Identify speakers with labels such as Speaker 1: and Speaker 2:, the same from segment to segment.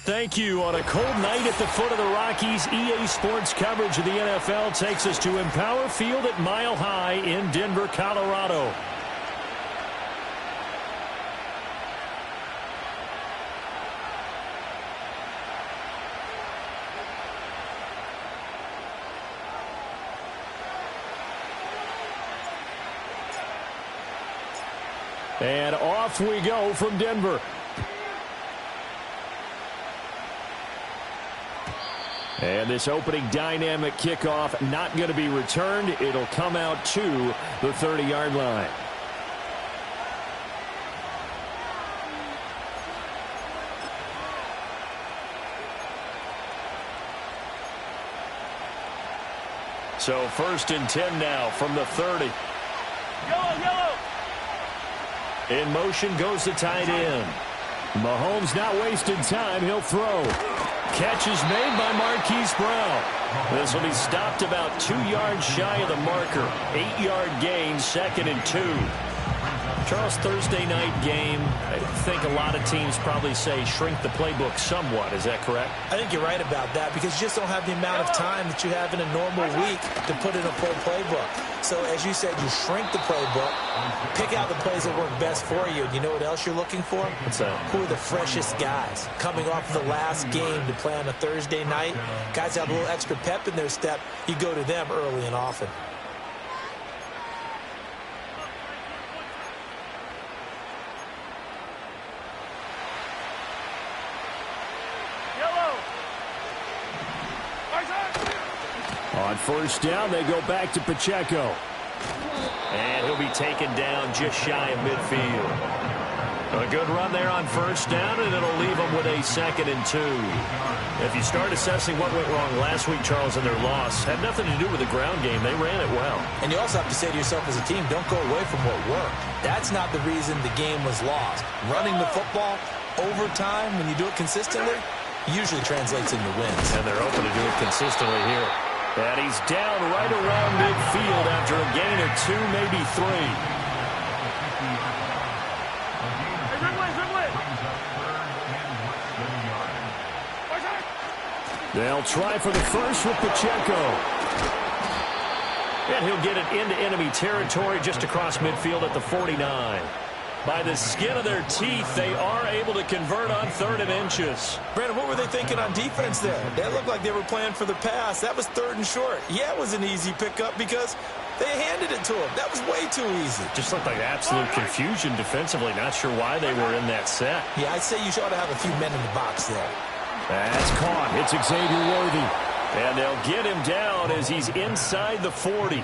Speaker 1: Thank you. On a cold night at the foot of the Rockies, EA Sports coverage of the NFL takes us to Empower Field at Mile High in Denver, Colorado. And off we go from Denver. And this opening dynamic kickoff not going to be returned. It'll come out to the 30-yard line. So 1st and 10 now from the 30.
Speaker 2: Yellow.
Speaker 1: In motion goes the tight end. Mahomes not wasting time. He'll throw. Catch is made by Marquise Brown. This will be stopped about 2 yards shy of the marker. 8-yard gain, 2nd and 2. Charles, Thursday night game, I think a lot of teams probably say shrink the playbook somewhat. Is that correct?
Speaker 2: I think you're right about that because you just don't have the amount of time that you have in a normal week to put in a full playbook. So, as you said, you shrink the playbook, pick out the plays that work best for you. And you know what else you're looking for?
Speaker 1: What's that?
Speaker 2: Who are the freshest guys coming off of the last game to play on a Thursday night? Guys have a little extra pep in their step. You go to them early and often.
Speaker 1: first down, they go back to Pacheco. And he'll be taken down just shy of midfield. A good run there on first down, and it'll leave them with a 2nd and 2. If you start assessing what went wrong last week, Charles, in their loss, had nothing to do with the ground game. They ran it well. And you also have to say to yourself as a team, don't go away from what worked. That's not the reason the game was lost. Running the football over time, when you do it consistently, usually translates into wins. And they're open to do it consistently here. And he's down right around midfield after a gain of 2, maybe 3. They'll try for the first with Pacheco. And he'll get it into enemy territory just across midfield at the 49. By the skin of their teeth, they are able to convert on 3rd and inches. Brandon, what were they thinking on defense there? They looked like they were playing for the pass. That was 3rd and short. Yeah, it was an easy pickup because they handed it to him. That was way too easy. Just looked like absolute confusion defensively. Not sure why they were in that set. Yeah, I'd say you ought to have a few men in the box there. That's caught. It's Xavier Worthy. And they'll get him down as he's inside the 40.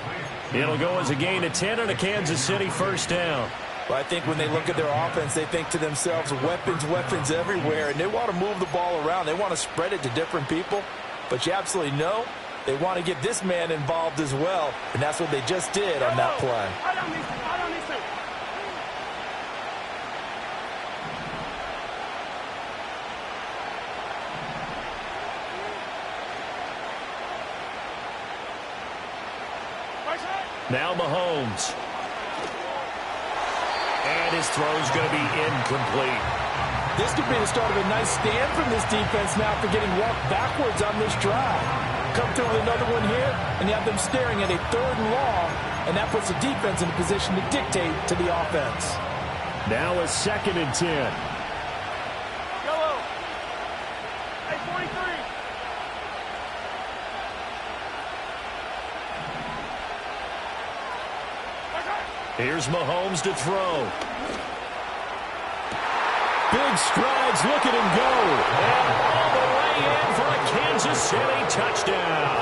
Speaker 1: It'll go as a gain of 10 and a Kansas City first down. Well, I think when they look at their offense, they think to themselves, weapons, weapons everywhere. And they want to move the ball around. They want to spread it to different people. But you absolutely know they want to get this man involved as well. And that's what they just did on that play. Now Mahomes. And his throw's going to be incomplete. This could be the start of a nice stand from this defense now for getting walked backwards on this drive. Come through with another one here, and you have them staring at a 3rd and long, and that puts the defense in a position to dictate to the offense. Now a 2nd and 10.
Speaker 3: Yellow. Hey, 43.
Speaker 1: Here's Mahomes to throw. Big strides, look at him go. And all the way in for a Kansas City touchdown.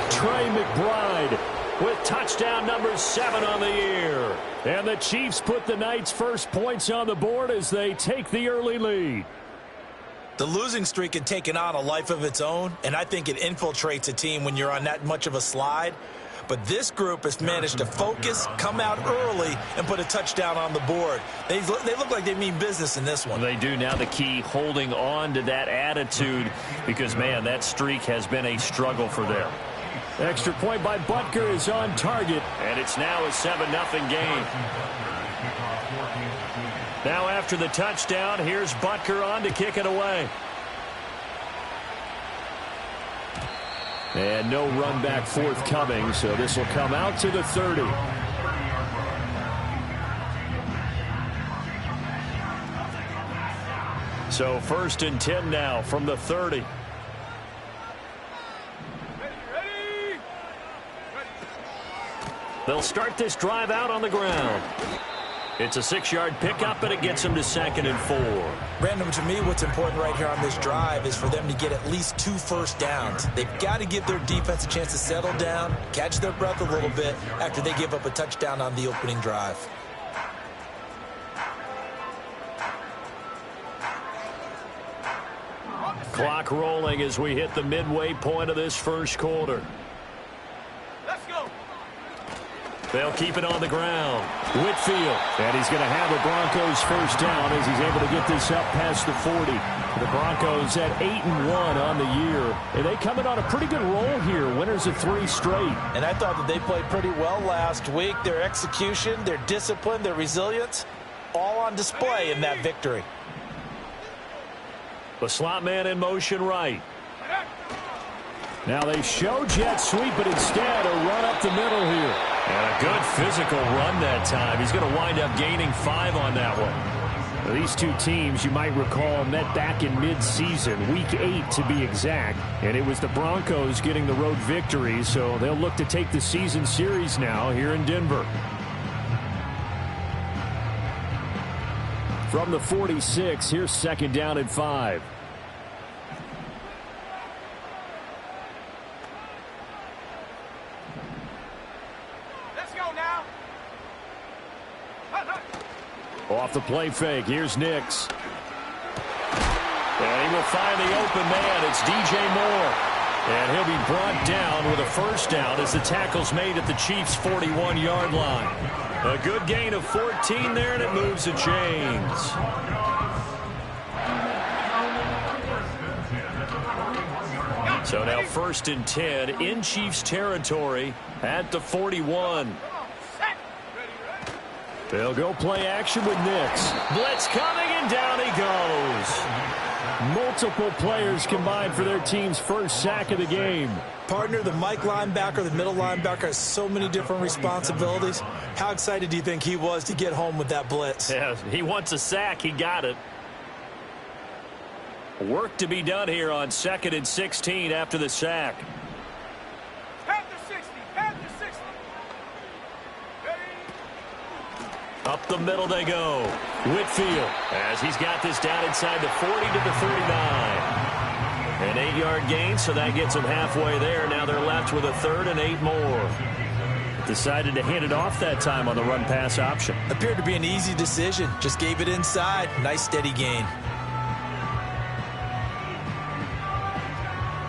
Speaker 1: Trey McBride with touchdown number 7 on the year. And the Chiefs put the night's first points on the board as they take the early lead.
Speaker 2: The losing streak had taken on a life of its own, and I think it infiltrates a team when you're on that much of a slide. But this group has managed to focus, come out early, and put a touchdown on the board. They look like they mean business in this one.
Speaker 1: They do. Now the key, holding on to that attitude because, man, that streak has been a struggle for them. Extra point by Butker is on target, and it's now a 7-0 game. Now after the touchdown, here's Butker on to kick it away. And no run back forthcoming, so this will come out to the 30. So 1st and 10 now from the 30. They'll start this drive out on the ground. It's a 6-yard pickup, and it gets them to 2nd and 4.
Speaker 2: Brandon, to me, what's important right here on this drive is for them to get at least 2 first downs. They've got to give their defense a chance to settle down, catch their breath a little bit after they give up a touchdown on the opening drive.
Speaker 1: Clock rolling as we hit the midway point of this first quarter.
Speaker 3: Let's go.
Speaker 1: They'll keep it on the ground. Whitfield. And he's going to have the Broncos first down as he's able to get this up past the 40. The Broncos at 8-1 on the year. And they come in on a pretty good roll here. Winners of 3 straight.
Speaker 2: And I thought that they played pretty well last week. Their execution, their discipline, their resilience, all on display in that victory.
Speaker 1: The slot man in motion right. Now they show jet sweep, but instead a run up the middle here. And a good physical run that time. He's going to wind up gaining 5 on that one. Now, these two teams, you might recall, met back in mid-season, week 8 to be exact. And it was the Broncos getting the road victory, so they'll look to take the season series now here in Denver. From the 46, here's 2nd down and 5. Off the play fake, here's Nix. And he will find the open man. It's DJ Moore. And he'll be brought down with a first down as the tackle's made at the Chiefs' 41-yard line. A good gain of 14 there, and it moves the chains. So now 1st and 10 in Chiefs territory at the 41. They'll go play action with Nix. Blitz coming, and down he goes. Multiple players combined for their team's first sack of the game.
Speaker 2: Partner, the Mike linebacker, the middle linebacker has so many different responsibilities. How excited do you think he was to get home with that blitz?
Speaker 1: Yeah, he wants a sack. He got it. Work to be done here on 2nd and 16 after the sack.
Speaker 3: Half to 60. Half to 60.
Speaker 1: Up the middle they go. Whitfield, as he's got this down inside the 40 to the 39. An 8-yard gain, so that gets them halfway there. Now they're left with a 3rd and 8 more. Decided to hand it off that time on the run-pass option.
Speaker 2: Appeared to be an easy decision. Just gave it inside. Nice steady gain.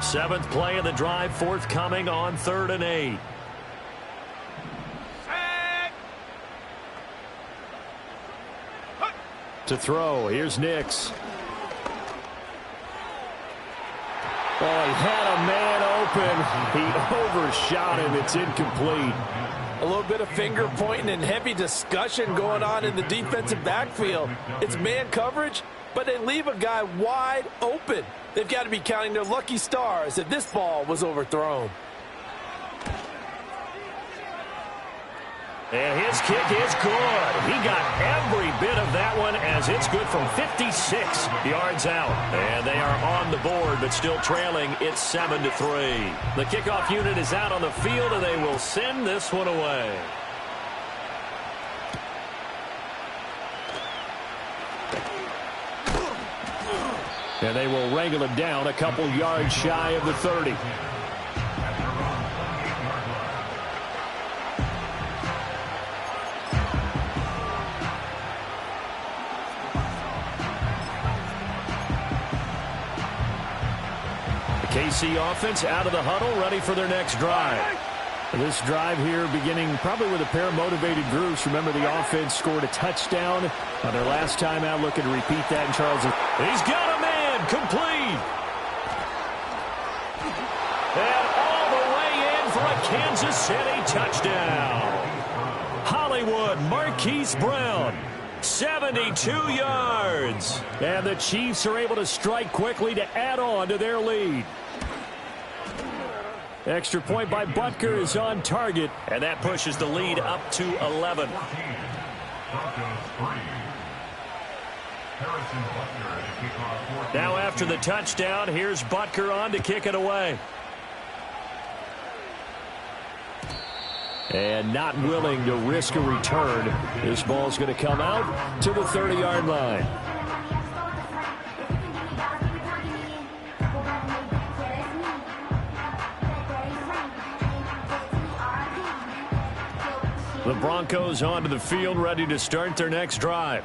Speaker 1: 7th play of the drive, forthcoming on 3rd and 8. To throw, here's Nix. Oh, he had a man open. He overshot him. It's incomplete.
Speaker 4: A little bit of finger pointing and heavy discussion going on in the defensive backfield. It's man coverage, but they leave a guy wide open. They've got to be counting their lucky stars that this ball was overthrown.
Speaker 1: And his kick is good. He got every bit of that one as it's good from 56 yards out. And they are on the board, but still trailing. It's 7-3. The kickoff unit is out on the field, and they will send this one away. And they will wrangle him down a couple yards shy of the 30. KC offense out of the huddle, ready for their next drive. This drive here beginning probably with a pair of motivated groups. Remember, the offense scored a touchdown on their last time out. Looking to repeat that in Charles. He's got a man, complete. And all the way in for a Kansas City touchdown. Hollywood, Marquise Brown. 72 yards. And the Chiefs are able to strike quickly to add on to their lead. Extra point by Butker is on target, and that pushes the lead up to 11. Now after the touchdown, here's Butker on to kick it away. And not willing to risk a return. This ball's going to come out to the 30-yard line. The Broncos onto the field, ready to start their next drive.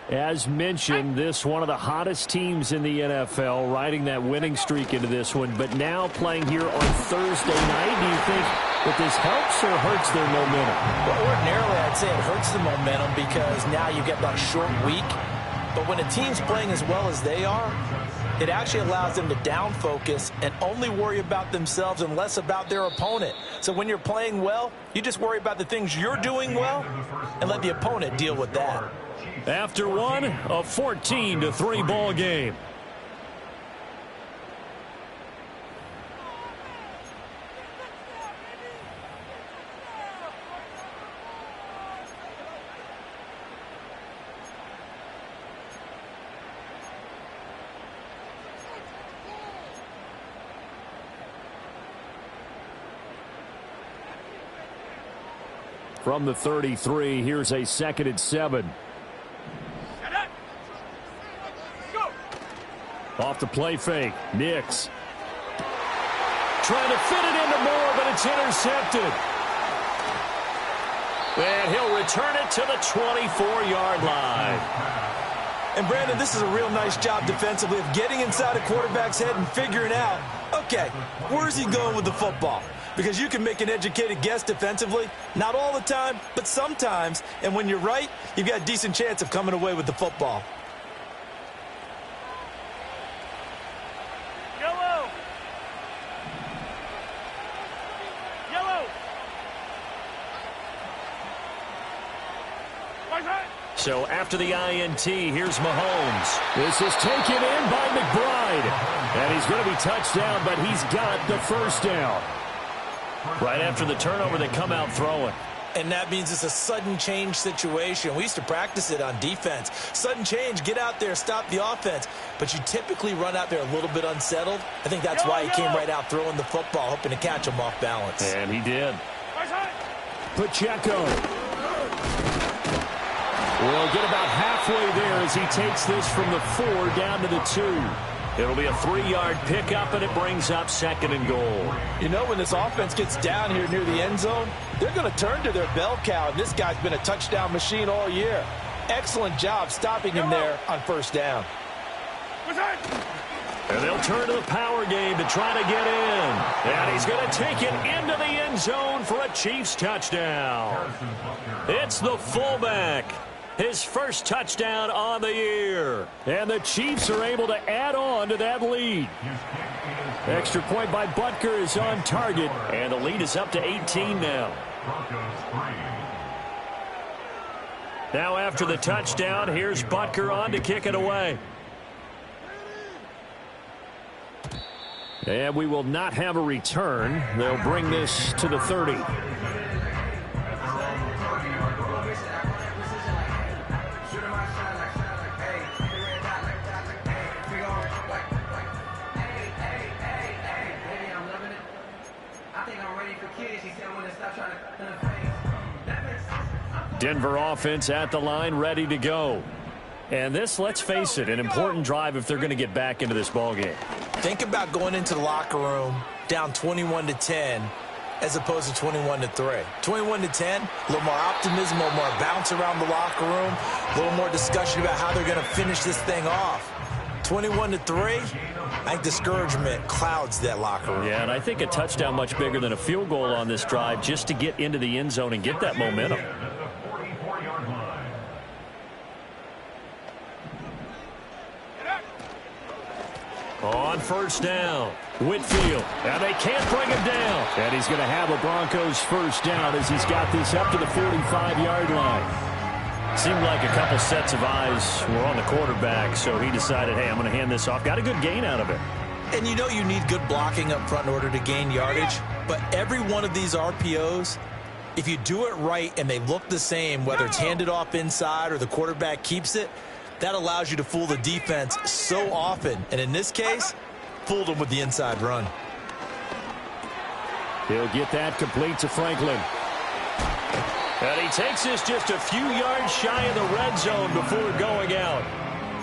Speaker 1: As mentioned, this one of the hottest teams in the NFL, riding that winning streak into this one, but now playing here on Thursday night. Do you think that this helps or hurts their momentum?
Speaker 2: Well, ordinarily, I'd say it hurts the momentum because now you get that short week. But when a team's playing as well as they are, it actually allows them to down focus and only worry about themselves and less about their opponent. So when you're playing well, you just worry about the things you're doing well and let the opponent deal with that.
Speaker 1: After one, a 14-3 ball game. From the 33, here's a 2nd and 7. Off the play fake, Nix. Trying to fit it into Moore, but it's intercepted. And he'll return it to the 24-yard line.
Speaker 2: And, Brandon, this is a real nice job defensively of getting inside a quarterback's head and figuring out, okay, where's he going with the football? Because you can make an educated guess defensively, not all the time, but sometimes. And when you're right, you've got a decent chance of coming away with the football.
Speaker 3: Yellow. Yellow. Right side.
Speaker 1: So after the INT, here's Mahomes. This is taken in by McBride. And he's going to be touched down, but he's got the first down. Right after the turnover, they come out throwing.
Speaker 2: And that means it's a sudden change situation. We used to practice it on defense. Sudden change, get out there, stop the offense. But you typically run out there a little bit unsettled. I think that's why he came right out throwing the football, hoping to catch him off balance.
Speaker 1: And he did.
Speaker 3: Right side.
Speaker 1: Pacheco will get about halfway there as he takes this from the 4 down to the 2. It'll be a 3-yard pickup, and it brings up 2nd and goal.
Speaker 4: You know, when this offense gets down here near the end zone, they're going to turn to their bell cow, and this guy's been a touchdown machine all year. Excellent job stopping him there on first down.
Speaker 3: Right side.
Speaker 1: And they'll turn to the power game to try to get in. And he's going to take it into the end zone for a Chiefs touchdown. It's the fullback. His first touchdown on the year. And the Chiefs are able to add on to that lead. Extra point by Butker is on target. And the lead is up to 18 now. Now after the touchdown, here's Butker on to kick it away. And we will not have a return. They'll bring this to the 30. Denver offense at the line, ready to go. And this, let's face it, an important drive if they're going to get back into this ballgame.
Speaker 2: Think about going into the locker room down 21-10 as opposed to 21-3. 21-10, a little more optimism, a little more bounce around the locker room, a little more discussion about how they're going to finish this thing off. 21-3, I think discouragement clouds that locker room.
Speaker 1: Yeah, and I think a touchdown much bigger than a field goal on this drive just to get into the end zone and get that momentum. On first down, Whitfield, and they can't bring him down. And he's going to have a Broncos first down as he's got this up to the 45-yard line. Seemed like a couple sets of eyes were on the quarterback, so he decided, hey, I'm going to hand this off. Got a good gain out of it.
Speaker 2: And you know you need good blocking up front in order to gain yardage, but every one of these RPOs, if you do it right and they look the same, whether it's handed off inside or the quarterback keeps it, that allows you to fool the defense so often. And in this case, fooled them with the inside run.
Speaker 1: He'll get that complete to Franklin. And he takes this just a few yards shy of the red zone before going out.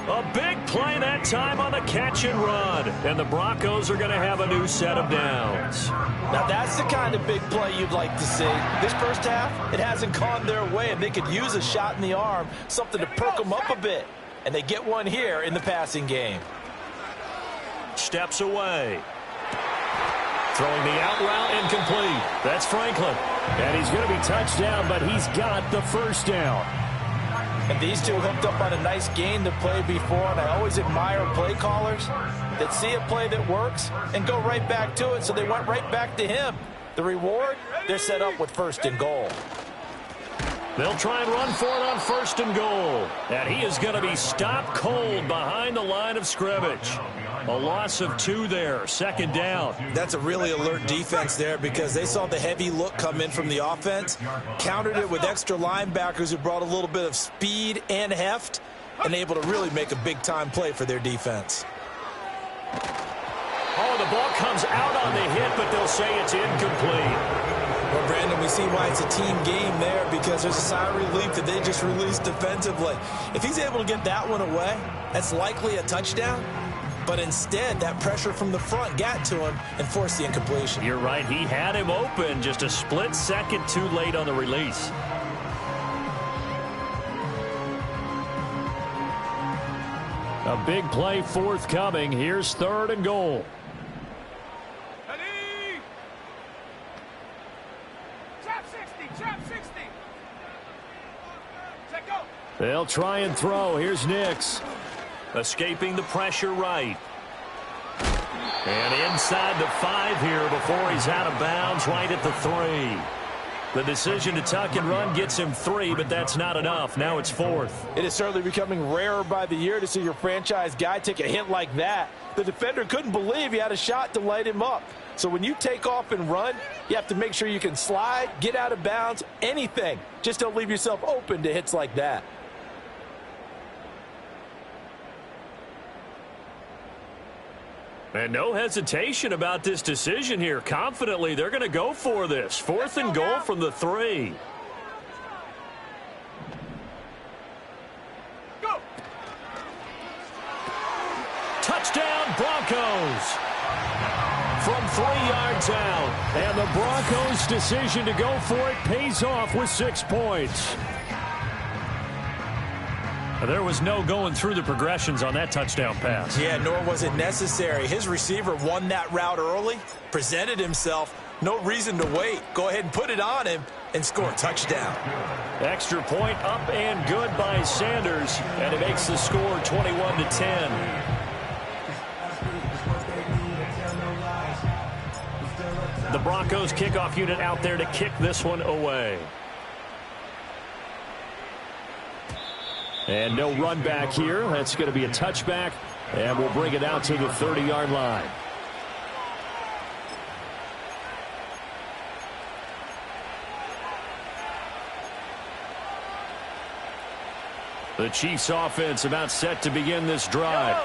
Speaker 1: A big play that time on the catch and run. And the Broncos are going to have a new set of downs.
Speaker 4: Now that's the kind of big play you'd like to see. This first half, it hasn't gone their way, and they could use a shot in the arm, something to perk them up a bit. And they get one here in the passing game.
Speaker 1: Steps away. Throwing the out route incomplete. That's Franklin. And he's going to be touched down, but he's got the first down.
Speaker 4: And these two hooked up on a nice gain to play before, and I always admire play callers that see a play that works and go right back to it, so they went right back to him. The reward, they're set up with first and goal.
Speaker 1: They'll try and run for it on first and goal. And he is going to be stopped cold behind the line of scrimmage. A loss of 2 there, second down.
Speaker 2: That's a really alert defense there because they saw the heavy look come in from the offense, countered it with extra linebackers who brought a little bit of speed and heft, and able to really make a big-time play for their defense.
Speaker 1: Oh, the ball comes out on the hit, but they'll say it's incomplete.
Speaker 2: Well, Brandon, we see why it's a team game there because there's a sigh of relief that they just released defensively. If he's able to get that one away, that's likely a touchdown. But instead, that pressure from the front got to him and forced the incompletion.
Speaker 1: You're right. He had him open, just a split second too late on the release. A big play forthcoming. Here's 3rd and goal.
Speaker 3: Ready? Trap 60, trap 60. Set go.
Speaker 1: They'll try and throw. Here's Nix. Escaping the pressure right. And inside the 5 here before he's out of bounds right at the 3. The decision to tuck and run gets him 3, but that's not enough. Now it's 4th.
Speaker 4: It is certainly becoming rarer by the year to see your franchise guy take a hit like that. The defender couldn't believe he had a shot to light him up. So when you take off and run, you have to make sure you can slide, get out of bounds, anything. Just don't leave yourself open to hits like that.
Speaker 1: And no hesitation about this decision here. Confidently, they're going to go for this. 4th and goal from the 3.
Speaker 3: Go.
Speaker 1: Touchdown, Broncos. From 3 yards out. And the Broncos' decision to go for it pays off with 6 points. There was no going through the progressions on that touchdown pass.
Speaker 2: Yeah, nor was it necessary. His receiver won that route early, presented himself. No reason to wait. Go ahead and put it on him and score a touchdown.
Speaker 1: Extra point up and good by Sanders. And it makes the score 21-10. The Broncos kickoff unit out there to kick this one away. And no run back here. That's going to be a touchback. And we'll bring it out to the 30-yard line. The Chiefs offense about set to begin this drive.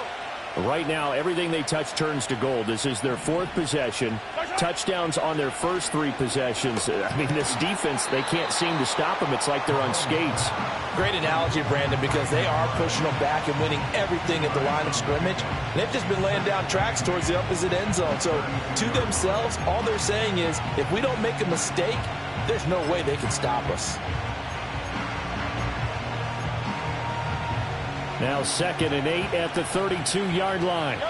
Speaker 1: Right now, everything they touch turns to gold. This is their 4th possession. Touchdowns on their first 3 possessions. I mean, this defense, they can't seem to stop them. It's like they're on skates.
Speaker 2: Great analogy, Brandon, because they are pushing them back and winning everything at the line of scrimmage. And they've just been laying down tracks towards the opposite end zone. So to themselves, all they're saying is, if we don't make a mistake, there's no way they can stop us.
Speaker 1: Now 2nd and 8 at the 32-yard line.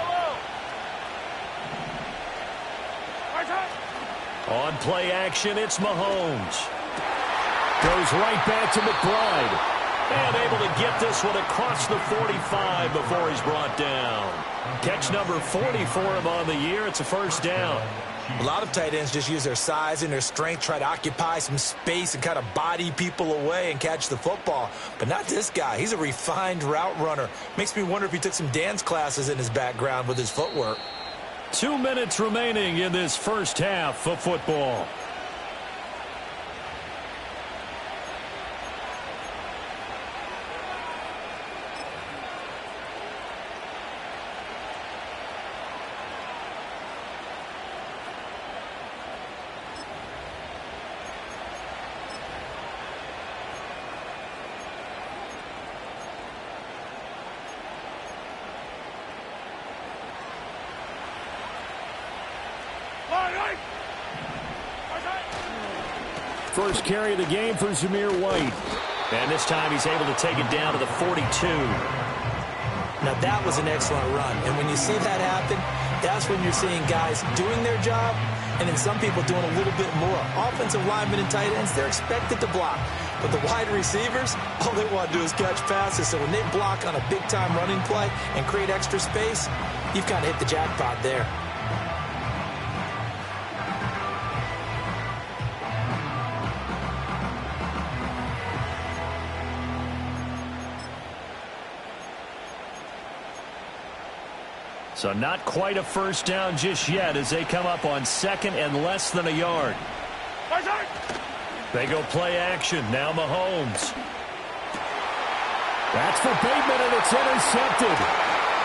Speaker 1: On play action, it's Mahomes. Goes right back to McBride. And able to get this one across the 45 before he's brought down. Catch number 40 for him on the year. It's a 1st down.
Speaker 2: A lot of tight ends just use their size and their strength, try to occupy some space and kind of body people away and catch the football. But not this guy. He's a refined route runner. Makes me wonder if he took some dance classes in his background with his footwork.
Speaker 1: 2 minutes remaining in this first half of football. First carry of the game for Zamir White. And this time he's able to take it down to the 42.
Speaker 2: Now that was an excellent run. And when you see that happen, that's when you're seeing guys doing their job and then some people doing a little bit more. Offensive linemen and tight ends, they're expected to block. But the wide receivers, all they want to do is catch passes. So when they block on a big-time running play and create extra space, you've kind of hit the jackpot there.
Speaker 1: So not quite a 1st down just yet as they come up on 2nd and less than a yard. They go play action. Now Mahomes. That's for Bateman, and it's intercepted.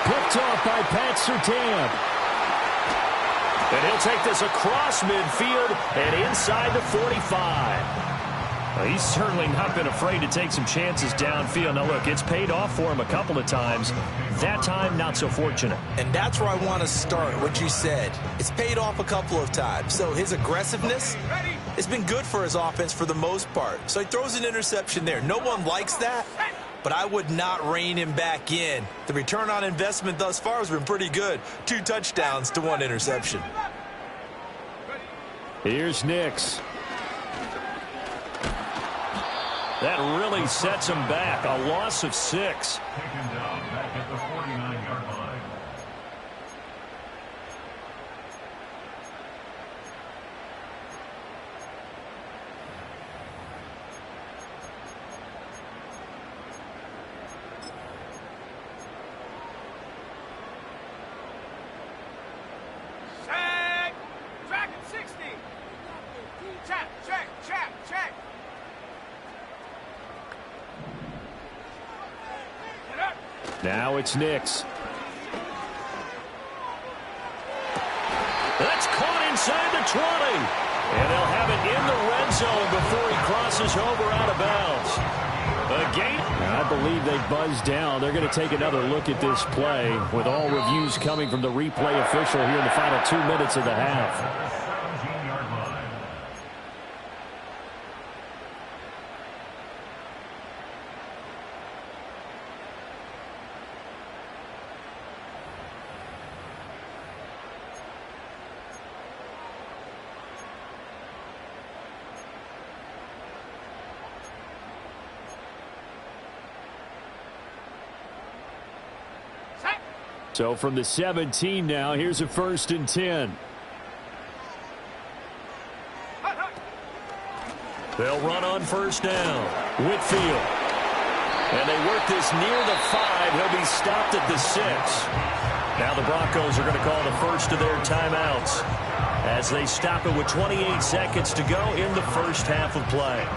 Speaker 1: Picked off by Pat Surtain. And he'll take this across midfield and inside the 45. Well, he's certainly not been afraid to take some chances downfield. Now, look, it's paid off for him a couple of times. That time, not so fortunate.
Speaker 2: And that's where I want to start, what you said. It's paid off a couple of times. So his aggressiveness has been good for his offense for the most part. So he throws an interception there. No one likes that. but I would not rein him back in. The return on investment thus far has been pretty good. 2 touchdowns to 1 interception.
Speaker 1: Here's Nix. That really sets him back. A loss of 6.
Speaker 5: Taken down back at the 49-yard line.
Speaker 3: Check. Track at 60. Check, check, check, check. Get up.
Speaker 1: Now it's Nix. That's caught inside the 20. And they'll have it in the red zone before he crosses over out of bounds. Again, I believe they buzzed down. They're going to take another look at this play with all reviews coming from the replay official here in the final 2 minutes of the half.
Speaker 5: 17-yard line.
Speaker 3: Set.
Speaker 1: So from the 17 now, here's a 1st and 10.
Speaker 3: Hut, hut.
Speaker 1: They'll run on 1st down. Whitfield. And they work this near the 5. He'll be stopped at the 6. Now the Broncos are going to call the first of their timeouts as they stop it with 28 seconds to go in the first half of play.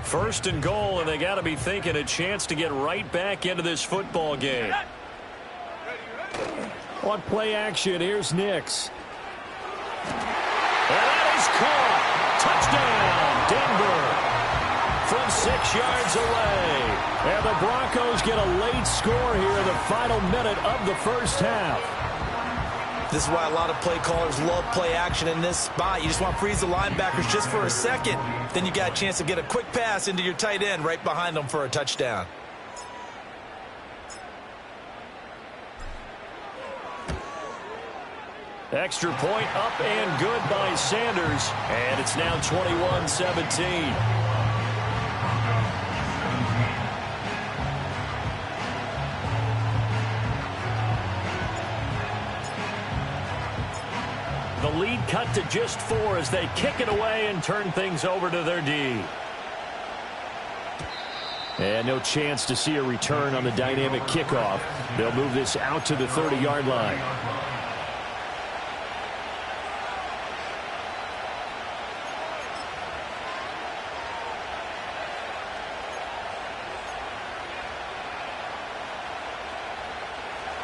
Speaker 1: First and goal, and they got to be thinking a chance to get right back into this football game. On play action, here's Nix. And that is caught. Touchdown, Denver. From 6 yards away. And the Broncos get a late score here in the final minute of the first half.
Speaker 2: This is why a lot of play callers love play action in this spot. You just want to freeze the linebackers just for a second. Then you got a chance to get a quick pass into your tight end right behind them for a touchdown.
Speaker 1: Extra point up and good by Sanders. And it's now 21-17. The lead cut to just 4 as they kick it away and turn things over to their D. And no chance to see a return on the dynamic kickoff. They'll move this out to the 30-yard line.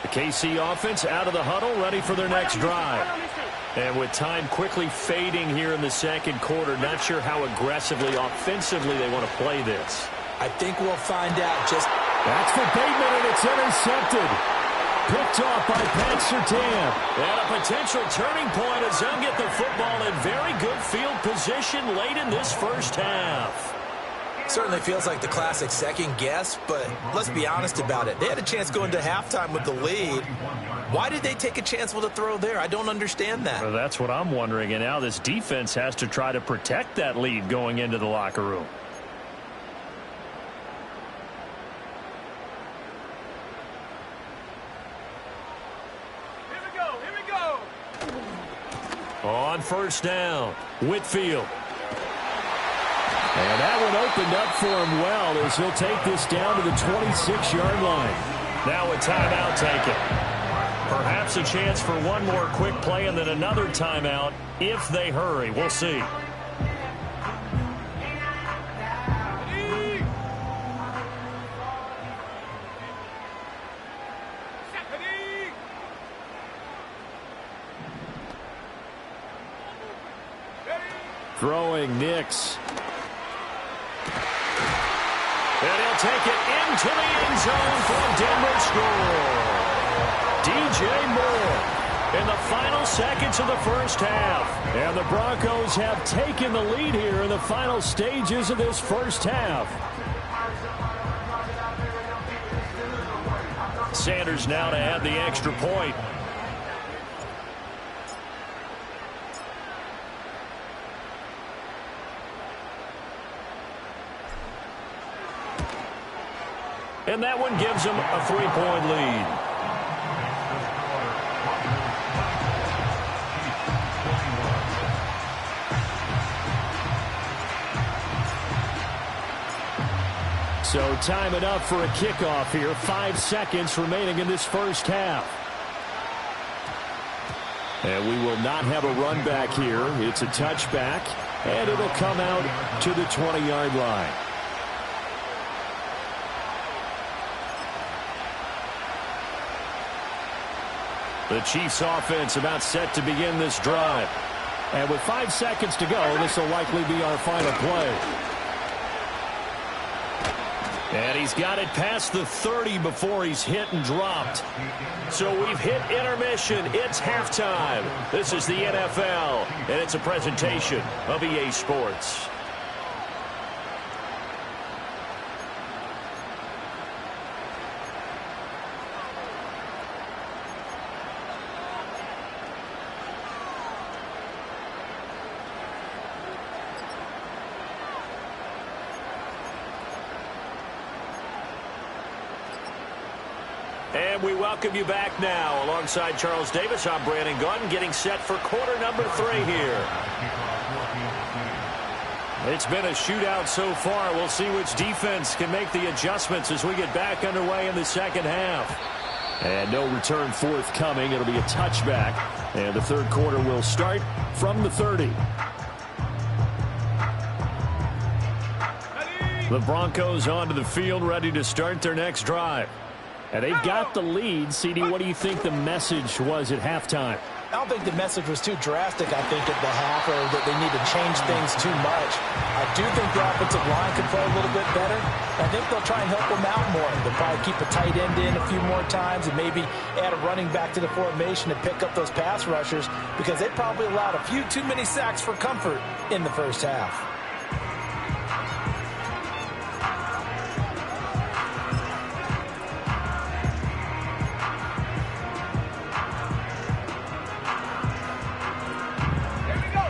Speaker 1: The KC offense out of the huddle, ready for their next drive. And with time quickly fading here in the second quarter, not sure how aggressively, offensively they want to play this.
Speaker 2: I think we'll find out just...
Speaker 1: That's for Bateman, and it's intercepted. Picked off by Pat Surtain. And a potential turning point as they'll get the football in very good field position late in this first half.
Speaker 2: Certainly feels like the classic second guess, but let's be honest about it. They had a chance going to halftime with the lead. Why did they take a chance with a throw there? I don't understand that.
Speaker 1: Well, that's what I'm wondering, and now this defense has to try to protect that lead going into the locker room.
Speaker 3: Here we go, here we go.
Speaker 1: On 1st down, Whitfield. And that one opened up for him well as he'll take this down to the 26-yard line. Now a timeout taken. Perhaps a chance for one more quick play and then another timeout if they hurry. We'll see. Throwing Nix. And he'll take it into the end zone for a Denver score. DJ Moore in the final seconds of the first half. And the Broncos have taken the lead here in the final stages of this first half. Sanders now to add the extra point. And that one gives them a 3-point lead. So time it up for a kickoff here. 5 seconds remaining in this first half. And we will not have a run back here. It's a touchback, and it'll come out to the 20-yard line. The Chiefs offense about set to begin this drive. And with 5 seconds to go, this will likely be our final play. And he's got it past the 30 before he's hit and dropped. So we've hit intermission. It's halftime. This is the NFL, and it's a presentation of EA Sports. And we welcome you back now. Alongside Charles Davis, I'm Brandon Gaudin, getting set for quarter number 3 here. It's been a shootout so far. We'll see which defense can make the adjustments as we get back underway in the second half. And no return forthcoming. It'll be a touchback. And the third quarter will start from the 30. The Broncos onto the field, ready to start their next drive. And they've got the lead. CD, what do you think the message was at halftime?
Speaker 2: I don't think the message was too drastic, I think, at the half, or that they need to change things too much. I do think the offensive line could play a little bit better. I think they'll try and help them out more. They'll probably keep a tight end in a few more times and maybe add a running back to the formation to pick up those pass rushers, because they probably allowed a few too many sacks for comfort in the first half.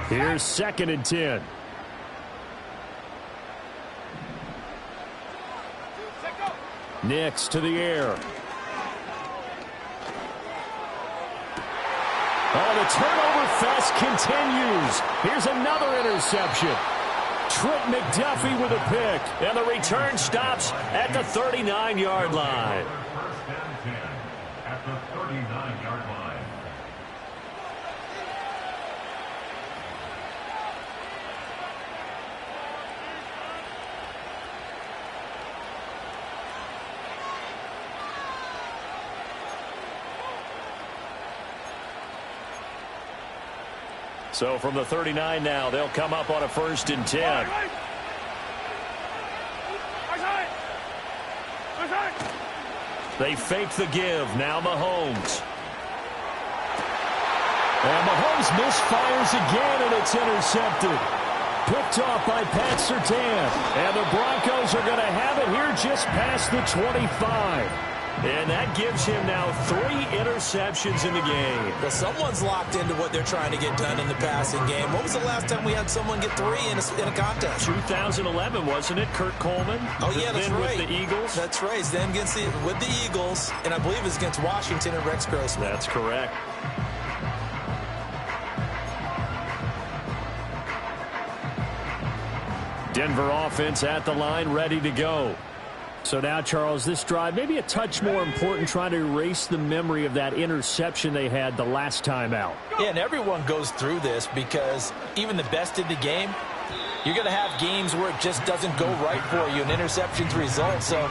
Speaker 1: Here's 2nd and 10. Nix to the air. Oh, the turnover fest continues. Here's another interception. Trent McDuffie with a pick. And the return stops at the 39-yard line.
Speaker 5: First and 10 at the 39-yard line.
Speaker 1: So from the 39 now, they'll come up on a 1st and 10. They fake the give. Now Mahomes. And Mahomes misfires again, and it's intercepted. Picked off by Pat Surtain. And the Broncos are going to have it here just past the 25. And that gives him now 3 interceptions in the game.
Speaker 2: Well, someone's locked into what they're trying to get done in the passing game. When was the last time we had someone get 3 in a contest?
Speaker 1: 2011, wasn't it? Kurt Coleman?
Speaker 2: Oh, yeah, that's right.
Speaker 1: With the Eagles?
Speaker 2: That's right. It's then with the Eagles, and I believe it's against Washington and Rex Grossman.
Speaker 1: That's correct. Denver offense at the line, ready to go. So now, Charles, this drive maybe a touch more important, trying to erase the memory of that interception they had the last time out.
Speaker 2: Yeah, and everyone goes through this, because even the best in the game, you're going to have games where it just doesn't go right for you, and interceptions result. So,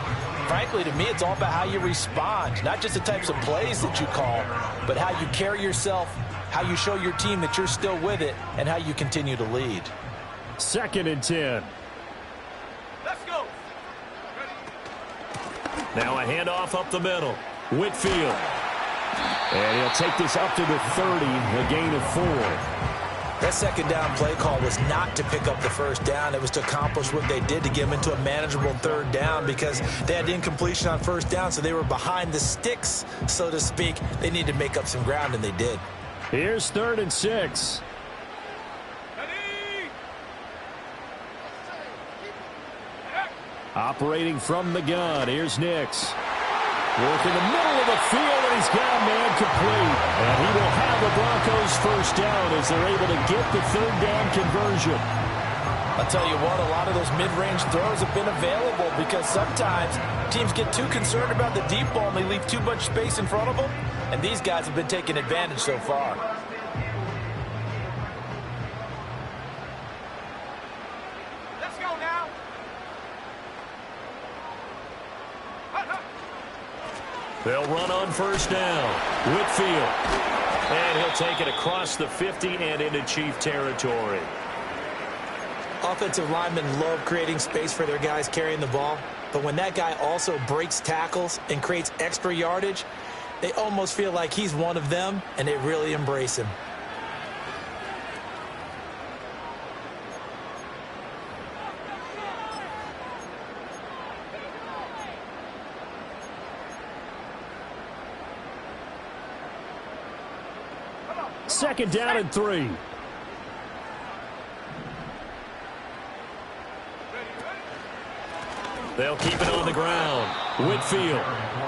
Speaker 2: frankly, to me, it's all about how you respond, not just the types of plays that you call, but how you carry yourself, how you show your team that you're still with it, and how you continue to lead.
Speaker 1: 2nd and 10.
Speaker 3: Let's go.
Speaker 1: Now a handoff up the middle. Whitfield. And he'll take this up to the 30, a gain of 4.
Speaker 2: That second down play call was not to pick up the first down. It was to accomplish what they did to get them into a manageable third down because they had incompletion on first down, so they were behind the sticks, so to speak. They needed to make up some ground, and they did.
Speaker 1: Here's 3rd and 6. Operating from the gun, here's Nix. Work in the middle of the field, and he's got a man complete. And he will have the Broncos first down as they're able to get the 3rd down conversion.
Speaker 4: I'll tell you what, a lot of those mid-range throws have been available because sometimes teams get too concerned about the deep ball and they leave too much space in front of them. And these guys have been taking advantage so far.
Speaker 3: Let's go now.
Speaker 1: They'll run on first down. Whitfield. And he'll take it across the 50 and into Chief territory.
Speaker 2: Offensive linemen love creating space for their guys carrying the ball, but when that guy also breaks tackles and creates extra yardage, they almost feel like he's one of them, and they really embrace him.
Speaker 1: Second down and 3. They'll keep it on the ground. Whitfield.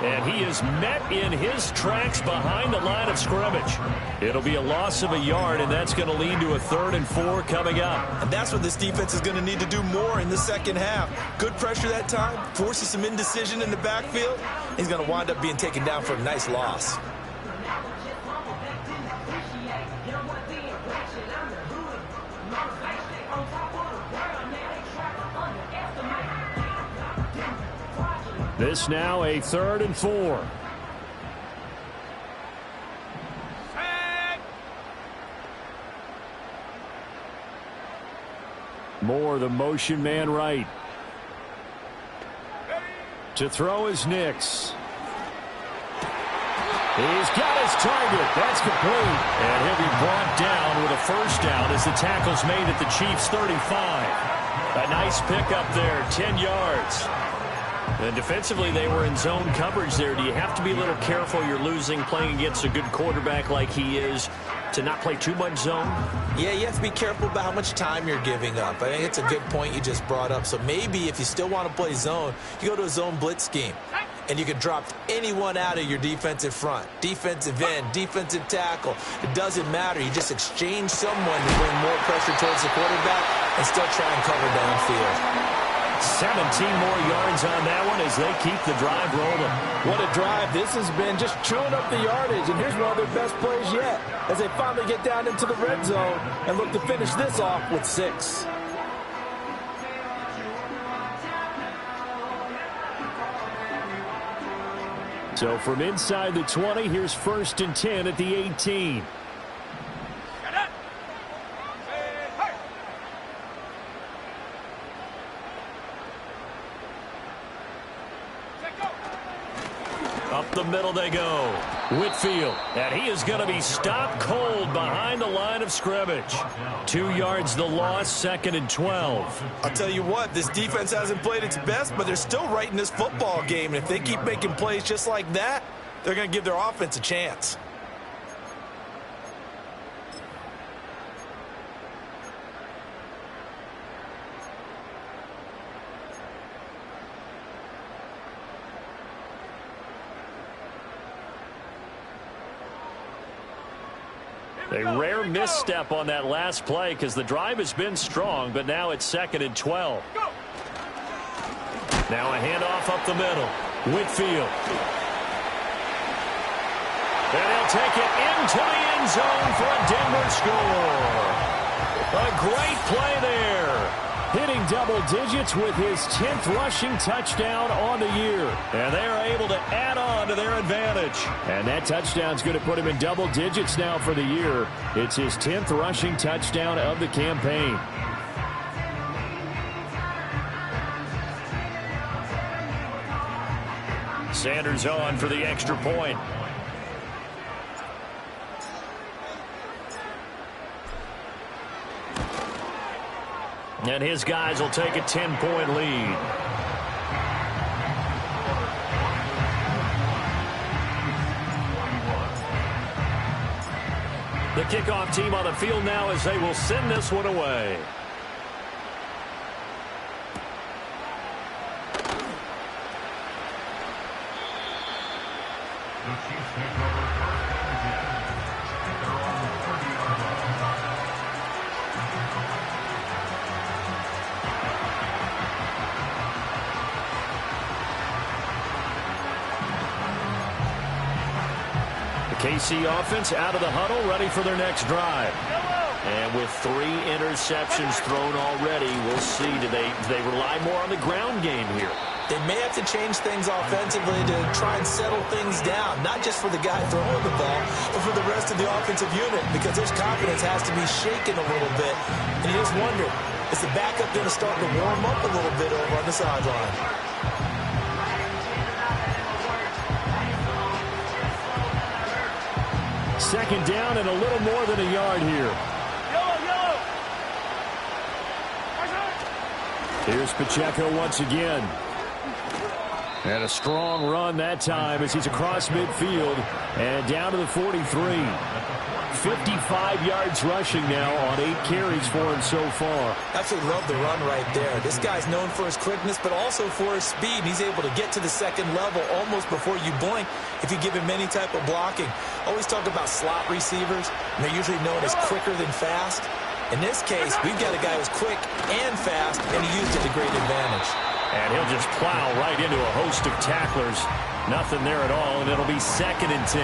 Speaker 1: And he is met in his tracks behind the line of scrimmage. It'll be a loss of a yard, and that's going to lead to a 3rd and 4 coming up.
Speaker 2: And that's what this defense is going to need to do more in the second half. Good pressure that time, forces some indecision in the backfield. He's going to wind up being taken down for a nice loss.
Speaker 1: This now a 3rd and 4. Moore, the motion man right. To throw is Nix. He's got his target. That's complete. And he'll be brought down with a first down as the tackle's made at the Chiefs' 35. A nice pickup there, 10 yards. And defensively, they were in zone coverage there. Do you have to be a little careful? You're losing playing against a good quarterback like he is to not play too much zone?
Speaker 2: Yeah, you have to be careful about how much time you're giving up. I think it's a good point you just brought up. So maybe if you still want to play zone, you go to a zone blitz scheme. And you can drop anyone out of your defensive front. Defensive end, defensive tackle. It doesn't matter. You just exchange someone to bring more pressure towards the quarterback and still try and cover downfield.
Speaker 1: 17 more yards on that one as they keep the drive rolling.
Speaker 4: What a drive this has been, just chewing up the yardage. And here's one of their best plays yet as they finally get down into the red zone and look to finish this off with 6.
Speaker 1: So from inside the 20, here's 1st and 10 at the 18. Up the middle they go. Whitfield. And he is going to be stopped cold behind the line of scrimmage. 2 yards the loss, 2nd and 12.
Speaker 2: I'll tell you what, this defense hasn't played its best, but they're still right in this football game. And if they keep making plays just like that, they're going to give their offense a chance.
Speaker 1: A rare misstep on that last play because the drive has been strong, but now it's 2nd and 12. Now a handoff up the middle. Whitfield. And he'll take it into the end zone for a Denver score. A great play there. Hitting double digits with his 10th rushing touchdown on the year. And they are able to add on to their advantage. And that touchdown's going to put him in double digits now for the year. It's his 10th rushing touchdown of the campaign. Sanders on for the extra point. And his guys will take a 10-point lead. The kickoff team on the field now as they will send this one away.
Speaker 5: The Chiefs take over first and 10. They're on the 30-yard line.
Speaker 1: The KC offense out of the huddle, ready for their next drive. And with 3 interceptions thrown already, we'll see. Do they rely more on the ground game here?
Speaker 2: They may have to change things offensively to try and settle things down, not just for the guy throwing the ball, but for the rest of the offensive unit, because his confidence has to be shaken a little bit. And you just wonder, is the backup going to start to warm up a little bit over on the sideline?
Speaker 1: Second down and a little more than a yard here. Here's Pacheco once again. And a strong run that time as he's across midfield and down to the 43. 55 yards rushing now on 8 carries for him so far.
Speaker 2: Absolutely love the run right there. This guy's known for his quickness, but also for his speed. He's able to get to the second level almost before you blink if you give him any type of blocking. Always talk about slot receivers, and they're usually known as quicker than fast. In this case, we've got a guy who's quick and fast, and he used it to great advantage.
Speaker 1: And he'll just plow right into a host of tacklers. Nothing there at all, and it'll be 2nd and 10.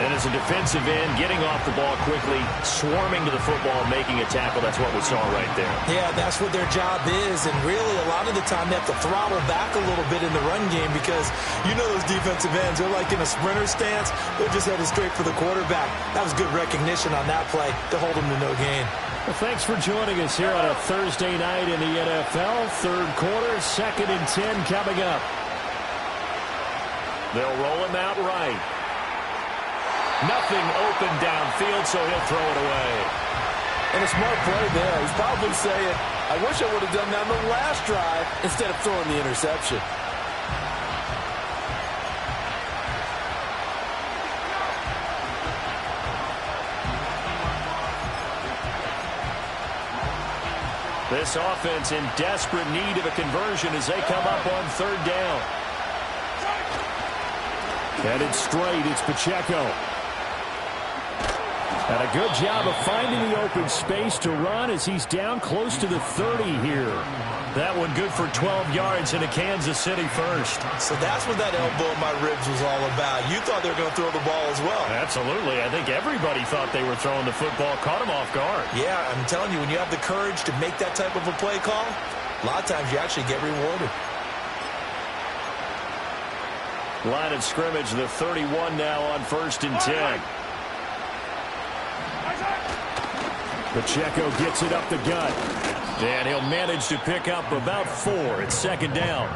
Speaker 1: And as a defensive end, getting off the ball quickly, swarming to the football, making a tackle, that's what we saw right there.
Speaker 2: Yeah, that's what their job is, and really a lot of the time they have to throttle back a little bit in the run game because you know those defensive ends, they're like in a sprinter stance. They're just headed straight for the quarterback. That was good recognition on that play to hold them to no gain.
Speaker 1: Well, thanks for joining us here on a Thursday night in the NFL. Third quarter, 2nd and 10 coming up. They'll roll him out right. Nothing open downfield, so he'll throw it away.
Speaker 4: And a smart play there. He's probably saying, I wish I would have done that on the last drive instead of throwing the interception.
Speaker 1: This offense in desperate need of a conversion as they come up on 3rd down. Headed straight, it's Pacheco. And a good job of finding the open space to run as he's down close to the 30 here. That one good for 12 yards into Kansas City first.
Speaker 2: So that's what that elbow in my ribs was all about. You thought they were going to throw the ball as well.
Speaker 1: Absolutely. I think everybody thought they were throwing the football, caught him off guard.
Speaker 2: Yeah, I'm telling you, when you have the courage to make that type of a play call, a lot of times you actually get rewarded.
Speaker 1: Line of scrimmage, the 31 now on 1st and 10. Pacheco gets it up the gut. And he'll manage to pick up about 4 at 2nd down.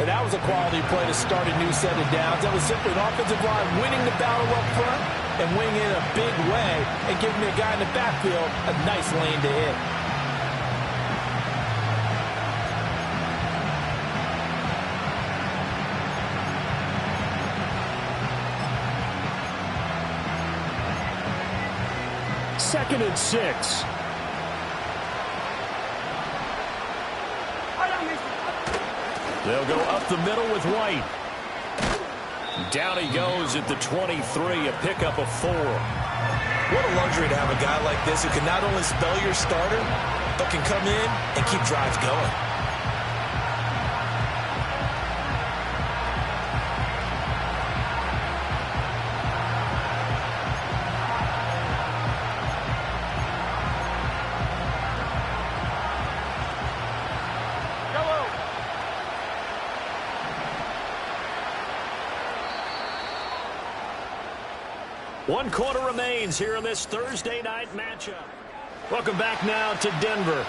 Speaker 4: And that was a quality play to start a new set of downs. That was simply an offensive line winning the battle up front and winning in a big way and giving the guy in the backfield a nice lane to hit.
Speaker 1: Second and 6. They'll go up the middle with White. Down he goes at the 23, a pickup of 4.
Speaker 2: What a luxury to have a guy like this who can not only spell your starter, but can come in and keep drives going.
Speaker 1: One quarter remains here in this Thursday night matchup. Welcome back now to Denver.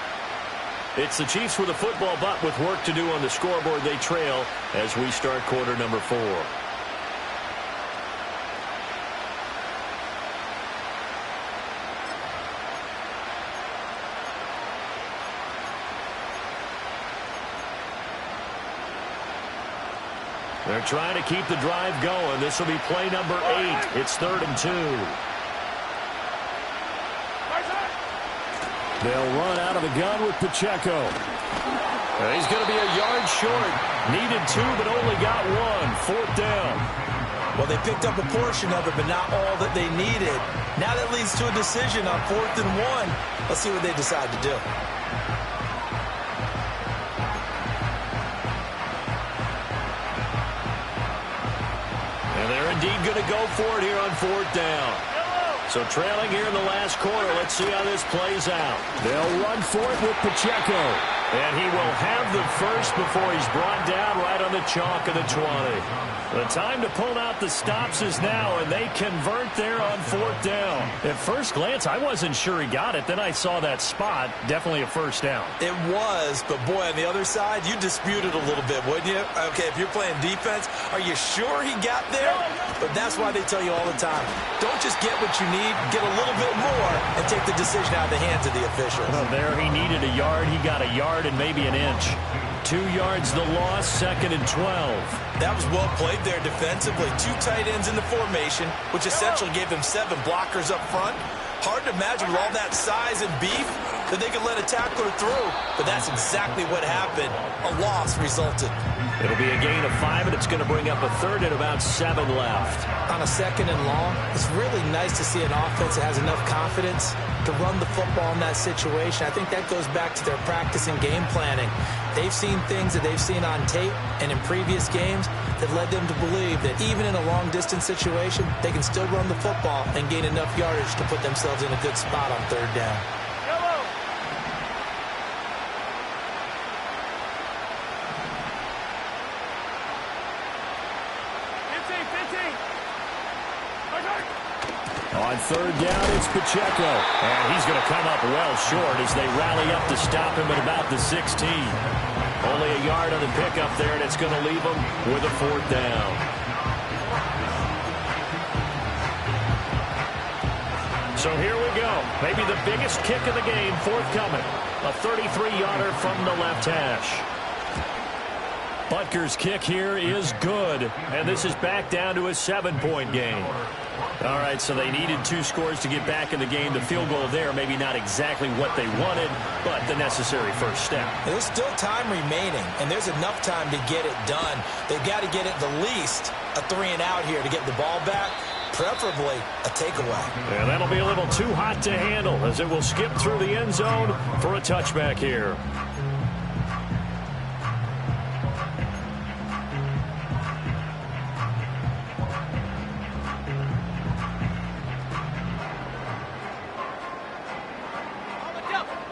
Speaker 1: It's the Chiefs with a football, but with work to do on the scoreboard. They trail as we start quarter number 4. They're trying to keep the drive going. This will be play number 8. It's 3rd and 2. They'll run out of the gun with Pacheco. He's going to be a yard short. Needed 2, but only got 1. 4th down.
Speaker 2: Well, they picked up a portion of it, but not all that they needed. Now that leads to a decision on 4th and 1. Let's see what they decide to do.
Speaker 1: And they're indeed going to go for it here on 4th down. So trailing here in the last quarter. Let's see how this plays out. They'll run for it with Pacheco. And he will have the first before he's brought down right on the chalk of the 20. The time to pull out the stops is now, and they convert there on 4th down. At first glance, I wasn't sure he got it. Then I saw that spot. Definitely a first down.
Speaker 2: It was, but boy, on the other side, you dispute it a little bit, wouldn't you? Okay, if you're playing defense, are you sure he got there? But that's why they tell you all the time, don't just get what you need, get a little bit more, and take the decision out of the hands of the officials.
Speaker 1: Well, there he needed a yard. He got a yard and maybe an inch. 2 yards the loss, 2nd and 12.
Speaker 2: That was well played there defensively. 2 tight ends in the formation, which essentially gave them 7 blockers up front. Hard to imagine with all that size and beef that they could let a tackler through. But that's exactly what happened. A loss resulted.
Speaker 1: It'll be a gain of 5, and it's going to bring up a 3rd and about 7 left.
Speaker 2: On a 2nd and long, it's really nice to see an offense that has enough confidence to run the football in that situation. I think that goes back to their practice and game planning. They've seen things that they've seen on tape and in previous games that led them to believe that even in a long-distance situation, they can still run the football and gain enough yardage to put themselves in a good spot on 3rd down.
Speaker 1: On 3rd down, it's Pacheco. And he's going to come up well short as they rally up to stop him at about the 16. Only a yard on the pickup there, and it's going to leave him with a 4th down. So here we go. Maybe the biggest kick of the game forthcoming. A 33-yarder from the left hash. Butker's kick here is good. And this is back down to a 7-point game. All right, so they needed 2 scores to get back in the game. The field goal there, maybe not exactly what they wanted, but the necessary first step.
Speaker 2: There's still time remaining, and there's enough time to get it done. They've got to get at the least a 3-and-out here to get the ball back, preferably a takeaway.
Speaker 1: And that'll be a little too hot to handle as it will skip through the end zone for a touchback here.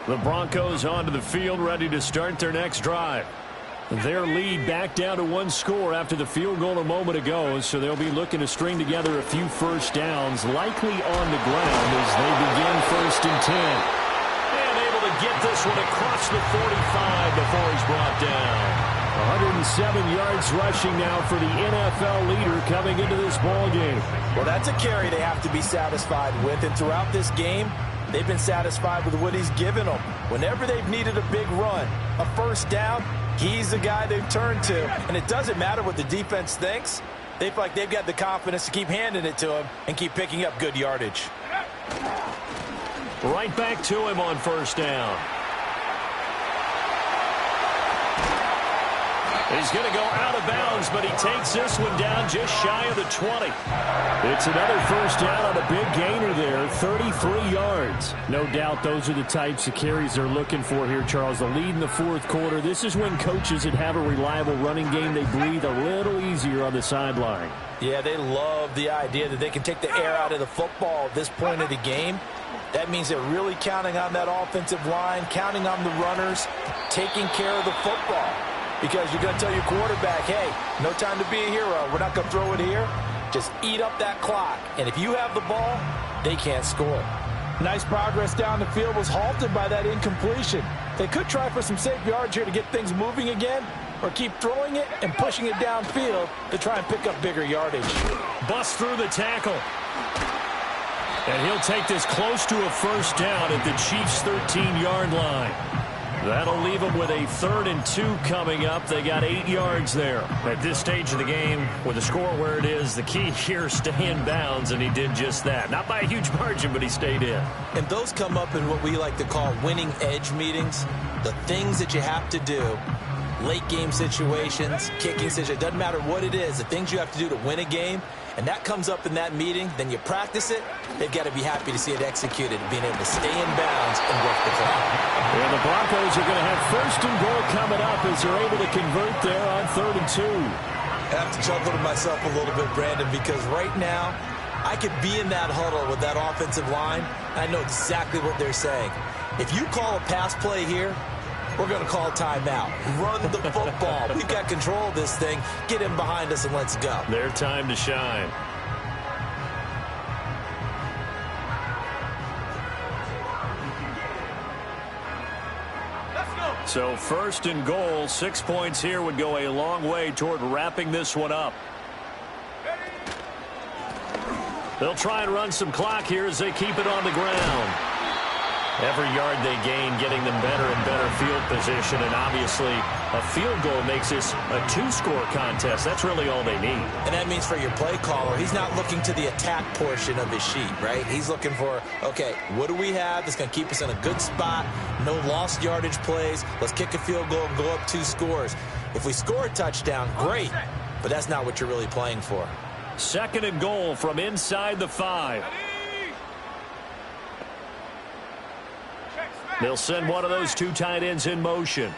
Speaker 1: The Broncos onto the field, ready to start their next drive. Their lead back down to 1 score after the field goal a moment ago, so they'll be looking to string together a few first downs, likely on the ground as they begin 1st and 10. And able to get this one across the 45 before he's brought down. 107 yards rushing now for the NFL leader coming into this ball game.
Speaker 2: Well, that's a carry they have to be satisfied with, and throughout this game, they've been satisfied with what he's given them. Whenever they've needed a big run, a first down, he's the guy they've turned to. And it doesn't matter what the defense thinks. They feel like they've got the confidence to keep handing it to him and keep picking up good yardage.
Speaker 1: Right back to him on 1st down. He's going to go out of bounds, but he takes this one down just shy of the 20. It's another first down on a big gainer there, 33 yards. No doubt those are the types of carries they're looking for here, Charles. The lead in the 4th quarter. This is when coaches that have a reliable running game, they breathe a little easier on the sideline.
Speaker 2: Yeah, they love the idea that they can take the air out of the football at this point of the game. That means they're really counting on that offensive line, counting on the runners, taking care of the football. Because you're going to tell your quarterback, hey, no time to be a hero. We're not going to throw it here. Just eat up that clock. And if you have the ball, they can't score. Nice progress down the field was halted by that incompletion.
Speaker 4: They could try for some safe yards here to get things moving again, or keep throwing it and pushing it downfield to try and pick up bigger yardage.
Speaker 1: Bust through the tackle. And he'll take this close to a first down at the Chiefs' 13-yard line. That'll leave them with a 3rd and 2 coming up. They got 8 yards there. At this stage of the game, with the score where it is, the key here is stay in bounds, and he did just that. Not by a huge margin, but he stayed in.
Speaker 2: And those come up in what we like to call winning edge meetings. The things that you have to do, late game situations, kicking situations, doesn't matter what it is, the things you have to do to win a game, and that comes up in that meeting, then you practice it, they've got to be happy to see it executed, being able to stay in bounds and work the clock.
Speaker 1: And the Broncos are going to have 1st and goal coming up as they're able to convert there on 3rd and 2.
Speaker 2: I have to chuckle to myself a little bit, Brandon, because right now, I could be in that huddle with that offensive line, and I know exactly what they're saying. If you call a pass play here, we're going to call timeout. Run the football. We've got control of this thing. Get him behind us and let's go.
Speaker 1: Their time to shine.
Speaker 3: Let's go.
Speaker 1: So 1st and goal, 6 points here would go a long way toward wrapping this one up. They'll try and run some clock here as they keep it on the ground. Every yard they gain getting them better and better field position, and obviously a field goal makes this a 2-score contest. That's really all they need.
Speaker 2: And that means for your play caller, he's not looking to the attack portion of his sheet, right? He's looking for, okay, what do we have that's going to keep us in a good spot? No lost yardage plays. Let's kick a field goal and go up 2 scores. If we score a touchdown, great, but that's not what you're really playing for.
Speaker 1: 2nd and goal from inside the 5. They'll send one of those 2 tight ends in motion.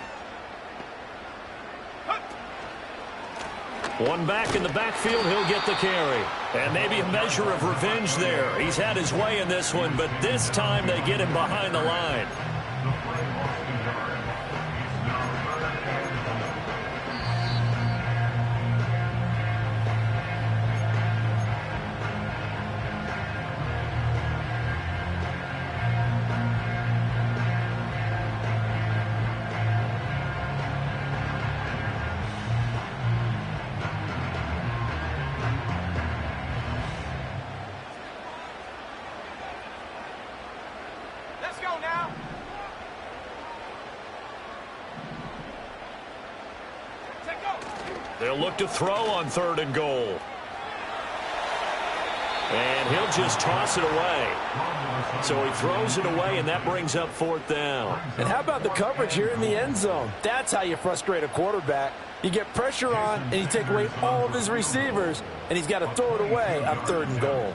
Speaker 1: One back in the backfield, he'll get the carry. And maybe a measure of revenge there. He's had his way in this one, but this time they get him behind the line.
Speaker 3: Let's go now. Take go.
Speaker 1: They'll look to throw on 3rd and goal. And he'll just toss it away. So he throws it away, and that brings up 4th down.
Speaker 4: And how about the coverage here in the end zone? That's how you frustrate a quarterback. You get pressure on, and you take away all of his receivers, and he's got to throw it away on 3rd and goal.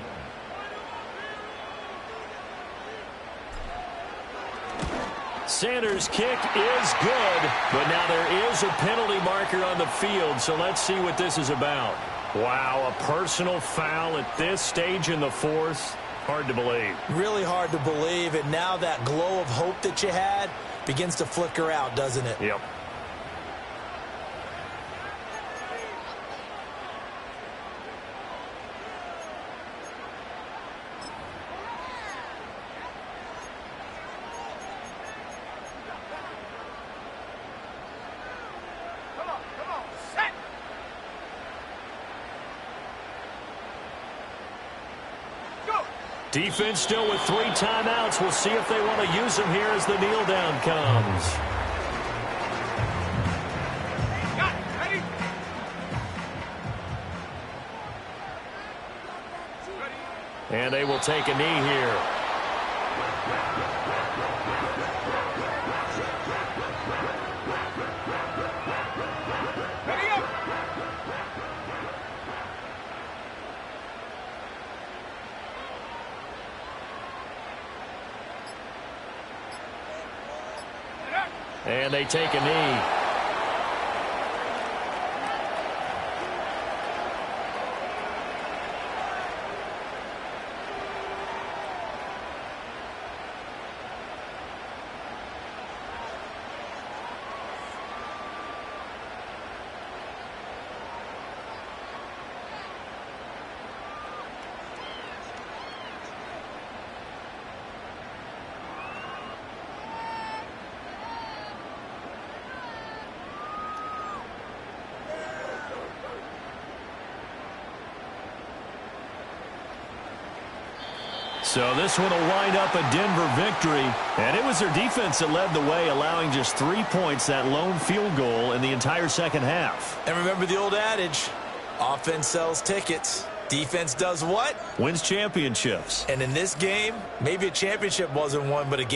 Speaker 1: Sanders' kick is good, but now there is a penalty marker on the field, so let's see what this is about. Wow, a personal foul at this stage in the 4th. Hard to believe.
Speaker 2: Really hard to believe, and now that glow of hope that you had begins to flicker out, doesn't it?
Speaker 1: Yep.
Speaker 3: Come on, set. Go.
Speaker 1: Defense still with 3 timeouts. We'll see if they want to use them here as the kneel down comes.
Speaker 3: Got it. Ready?
Speaker 1: And they will take a knee here.
Speaker 3: Ready up.
Speaker 1: And they take a knee. So this one will wind up a Denver victory, and it was their defense that led the way, allowing just 3 points, that lone field goal in the entire second half.
Speaker 2: And remember the old adage, offense sells tickets. Defense does what?
Speaker 1: Wins championships.
Speaker 2: And in this game, maybe a championship wasn't won, but a game.